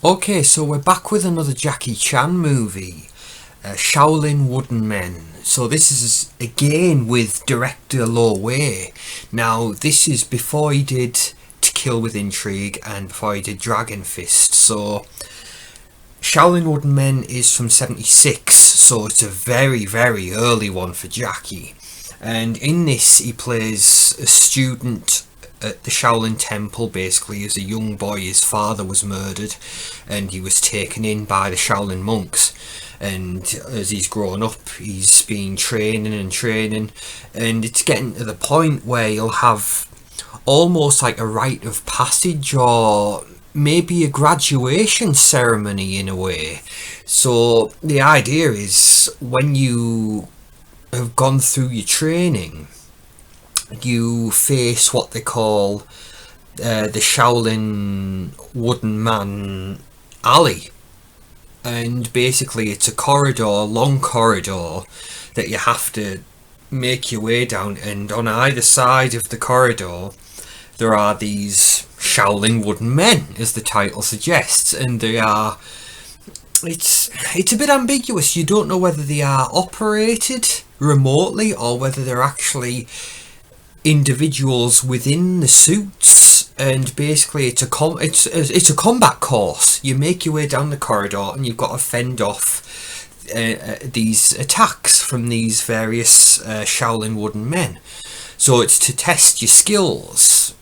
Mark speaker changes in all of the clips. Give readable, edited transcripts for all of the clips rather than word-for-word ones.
Speaker 1: Okay, so we're back with another Jackie Chan movie, Shaolin Wooden Men. So this is again with director Lo Wei. Now this is before he did To Kill with Intrigue and before he did Dragon Fist. So Shaolin Wooden Men is from '76, so it's a very early one for Jackie. And in this he plays a student at the Shaolin Temple. Basically, as a young boy his father was murdered and he was taken in by the Shaolin monks, and as he's grown up he's been training and it's getting to the point where he'll have almost like a rite of passage or maybe a graduation ceremony in a way. So the idea is, when you have gone through your training, you face what they call the Shaolin Wooden Man alley, and basically it's a long corridor that you have to make your way down, and on either side of the corridor there are these Shaolin Wooden Men, as the title suggests, and it's a bit ambiguous. You don't know whether they are operated remotely or whether they're actually individuals within the suits. And basically it's a combat course. You make your way down the corridor and you've got to fend off these attacks from these various Shaolin Wooden Men. So it's to test your skills,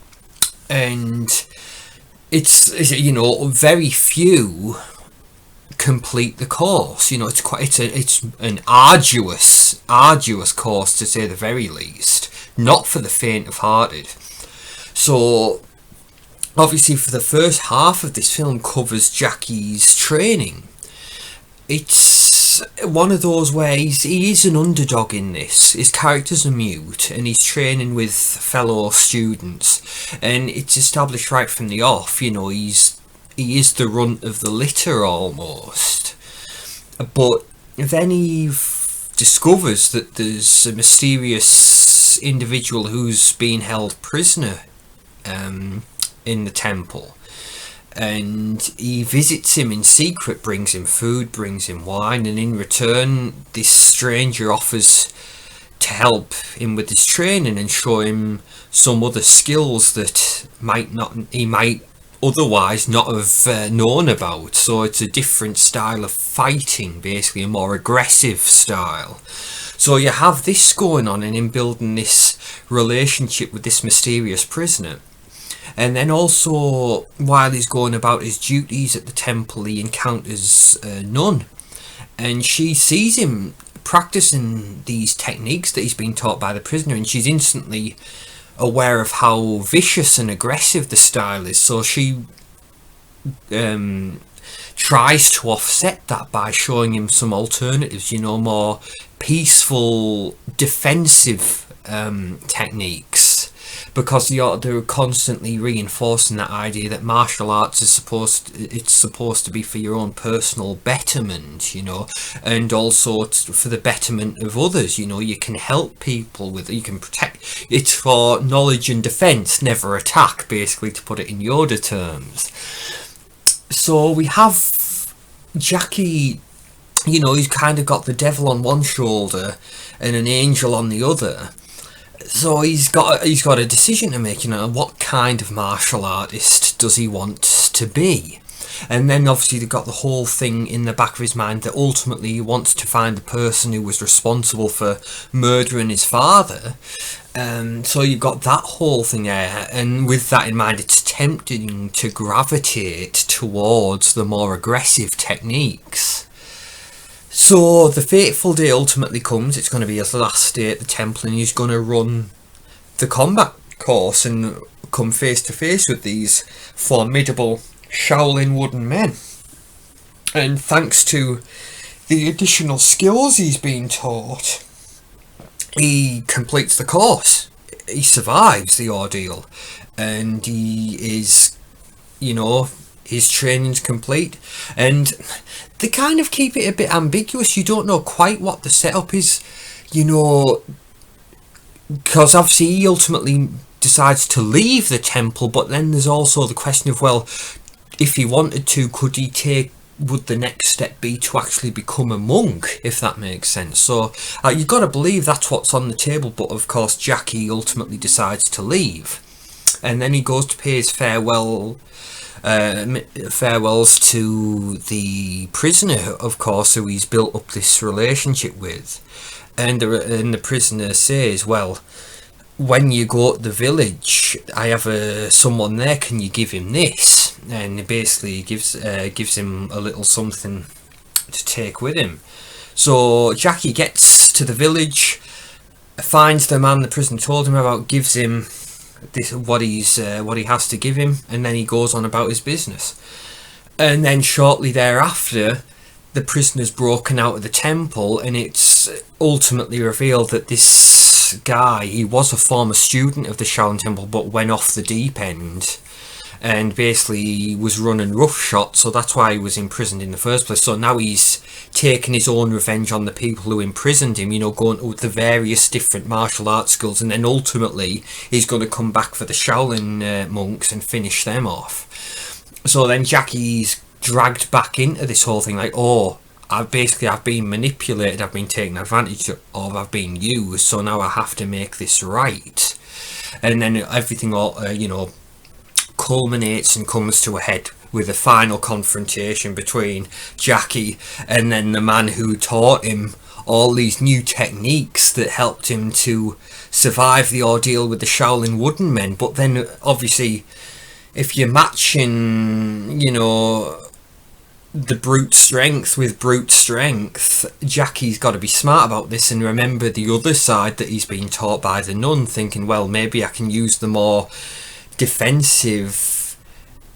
Speaker 1: and it's very few complete the course. It's an arduous course, to say the very least. Not for the faint of hearted. So obviously for the first half of this film covers Jackie's training. It's one of those where he is an underdog in this. His character's a mute and he's training with fellow students, and it's established right from the off, he is the runt of the litter almost. But then he discovers that there's a mysterious individual who's been held prisoner in the temple, and he visits him in secret, brings him food, brings him wine, and in return this stranger offers to help him with his training and show him some other skills that he might otherwise not have known about. So it's a different style of fighting, basically a more aggressive style. So you have this going on, and him building this relationship with this mysterious prisoner. And then also, while he's going about his duties at the temple, he encounters a nun, and she sees him practicing these techniques that he's been taught by the prisoner, and she's instantly aware of how vicious and aggressive the style is. So she tries to offset that by showing him some alternatives, more peaceful, defensive techniques, because they're constantly reinforcing that idea that martial arts is supposed to be for your own personal betterment, and also for the betterment of others. You can help people you can protect. It's for knowledge and defense, never attack, basically, to put it in Yoda terms. So we have Jackie, he's kind of got the devil on one shoulder and an angel on the other. So he's got a decision to make. What kind of martial artist does he want to be? And then obviously they've got the whole thing in the back of his mind that ultimately he wants to find the person who was responsible for murdering his father. So you've got that whole thing there, and with that in mind, it's tempting to gravitate towards the more aggressive techniques. So the fateful day ultimately comes. It's going to be his last day at the temple, and he's going to run the combat course and come face to face with these formidable Shaolin Wooden Men. And thanks to the additional skills he's been taught, he completes the course. He survives the ordeal, and he is, his training's complete. And they kind of keep it a bit ambiguous. You don't know quite what the setup is, because obviously he ultimately decides to leave the temple, but then there's also the question of, well, if he wanted to, would the next step be to actually become a monk, if that makes sense? So you've got to believe that's what's on the table, but of course Jackie ultimately decides to leave, and then he goes to pay his farewells to the prisoner, of course, who he's built up this relationship with, and the prisoner says, well, when you go to the village, I have someone there, can you give him this? And it basically gives him a little something to take with him. So Jackie gets to the village, finds the man the prisoner told him about, gives him what he has to give him, and then he goes on about his business. And then shortly thereafter, the prisoner's broken out of the temple, and it's ultimately revealed that this guy, he was a former student of the Shaolin Temple but went off the deep end and basically was running roughshod, so that's why he was imprisoned in the first place. So now he's taking his own revenge on the people who imprisoned him, going to the various different martial arts schools, and then ultimately he's going to come back for the Shaolin monks and finish them off. So then Jackie's dragged back into this whole thing, like, oh, I've been manipulated, I've been taken advantage of, I've been used, so now I have to make this right. And then everything all culminates and comes to a head with a final confrontation between Jackie and then the man who taught him all these new techniques that helped him to survive the ordeal with the Shaolin Wooden Men. But then obviously, if you're matching, the brute strength with brute strength, Jackie's got to be smart about this and remember the other side that he's been taught by the nun, thinking, well, maybe I can use the more defensive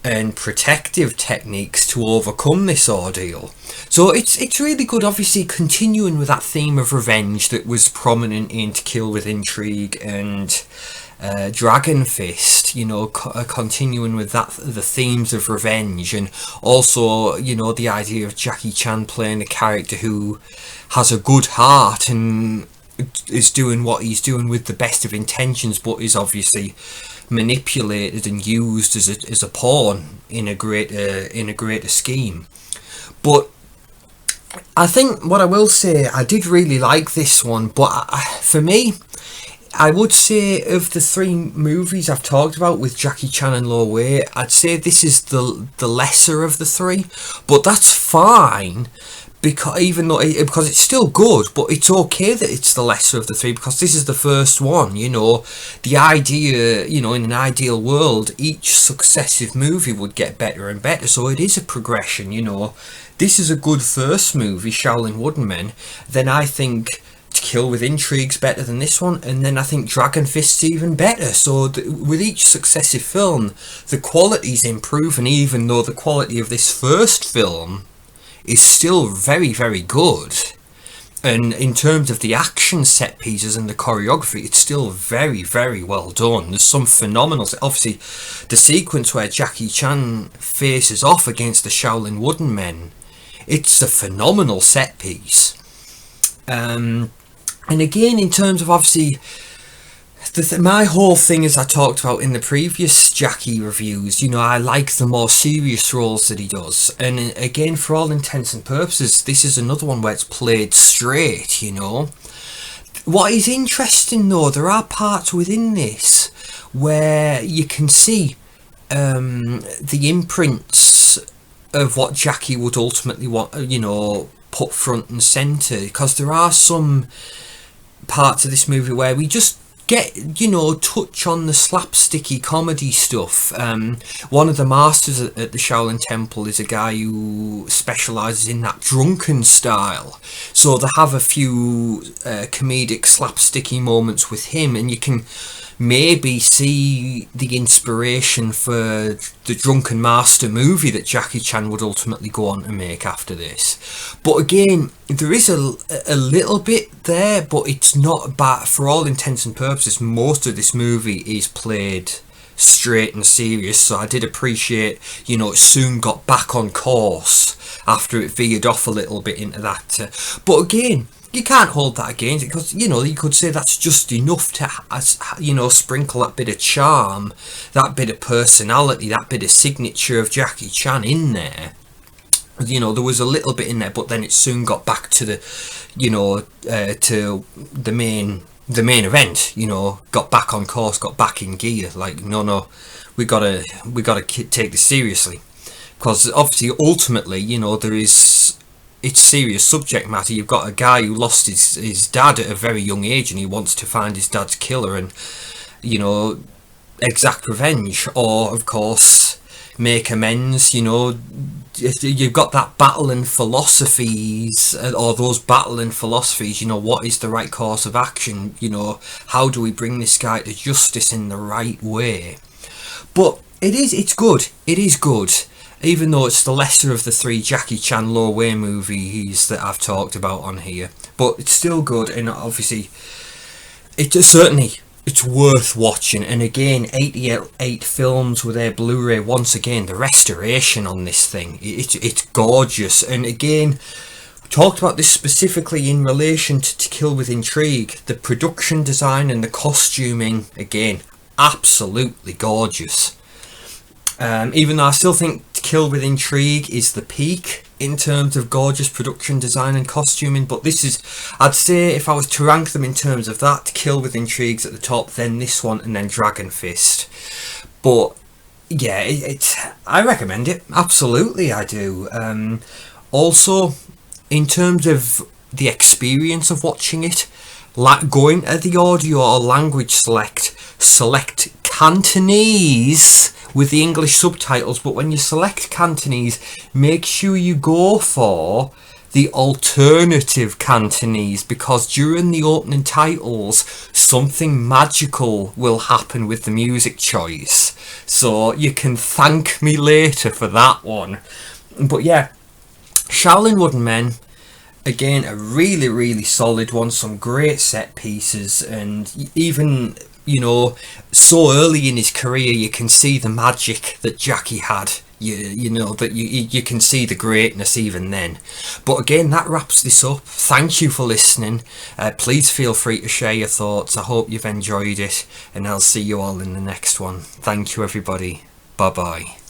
Speaker 1: and protective techniques to overcome this ordeal. So it's really good, obviously continuing with that theme of revenge that was prominent in To Kill with Intrigue and Dragon Fist, continuing with that, the themes of revenge, and also the idea of Jackie Chan playing a character who has a good heart and is doing what he's doing with the best of intentions, but is obviously manipulated and used as a pawn in a greater scheme. But I think what I will say, I did really like this one, but for me, I would say of the three movies I've talked about with Jackie Chan and Lo Wei, I'd say this is the lesser of the three, but that's fine, because it's still good, but it's okay that it's the lesser of the three, because this is the first one. The idea, in an ideal world, each successive movie would get better and better, so it is a progression. This is a good first movie, Shaolin Wooden Men. Then I think To Kill with Intrigue's better than this one, and then I think Dragon Fist's even better. So with each successive film, the quality's improving, even though the quality of this first film is still very, very good. And in terms of the action set pieces and the choreography, it's still very, very well done. There's some phenomenal, obviously the sequence where Jackie Chan faces off against the Shaolin Wooden Men, it's a phenomenal set piece. And again, in terms of obviously my whole thing, as I talked about in the previous Jackie reviews, I like the more serious roles that he does, and again, for all intents and purposes, this is another one where it's played straight. What is interesting though, there are parts within this where you can see the imprints of what Jackie would ultimately want, put front and centre, because there are some parts of this movie where we just get, touch on the slapsticky comedy stuff. One of the masters at the Shaolin Temple is a guy who specialises in that drunken style. So they have a few comedic slapsticky moments with him, and you can maybe see the inspiration for the Drunken Master movie that Jackie Chan would ultimately go on to make after this. But again, there is a little bit there, but it's not bad. For all intents and purposes, most of this movie is played straight and serious, so I did appreciate, it soon got back on course after it veered off a little bit into that. But again, you can't hold that against it, because you could say that's just enough to sprinkle that bit of charm, that bit of personality, that bit of signature of Jackie Chan in there. There was a little bit in there, but then it soon got back to the to the main event. Got back on course, got back in gear. Like, no, we gotta take this seriously, because obviously ultimately it's serious subject matter. You've got a guy who lost his dad at a very young age, and he wants to find his dad's killer and exact revenge, or of course make amends. You've got that battle in philosophies, or those battling philosophies. What is the right course of action? How do we bring this guy to justice in the right way? But it's good. It is good, even though it's the lesser of the 3 Jackie Chan Lo Wei movies that I've talked about on here. But it's still good, and obviously it's worth watching. And again, 88 films with their Blu-ray. Once again, the restoration on this thing, it's gorgeous. And again, we talked about this specifically in relation to Kill with Intrigue. The production design and the costuming, again, absolutely gorgeous. Even though I still think Kill with Intrigue is the peak in terms of gorgeous production design and costuming, but this is, I'd say, if I was to rank them in terms of that, Kill with Intrigue's at the top, then this one, and then Dragon Fist. But yeah, I recommend it, absolutely I do. Also, in terms of the experience of watching it, like going to the audio or language select Cantonese with the English subtitles, but when you select Cantonese, make sure you go for the alternative Cantonese, because during the opening titles something magical will happen with the music choice, so you can thank me later for that one. But yeah, Shaolin Wooden Men, again, a really, really solid one. Some great set pieces, and even so early in his career, you can see the magic that Jackie had. You can see the greatness even then. But again, that wraps this up. Thank you for listening. Please feel free to share your thoughts. I hope you've enjoyed it, and I'll see you all in the next one. Thank you, everybody. Bye bye.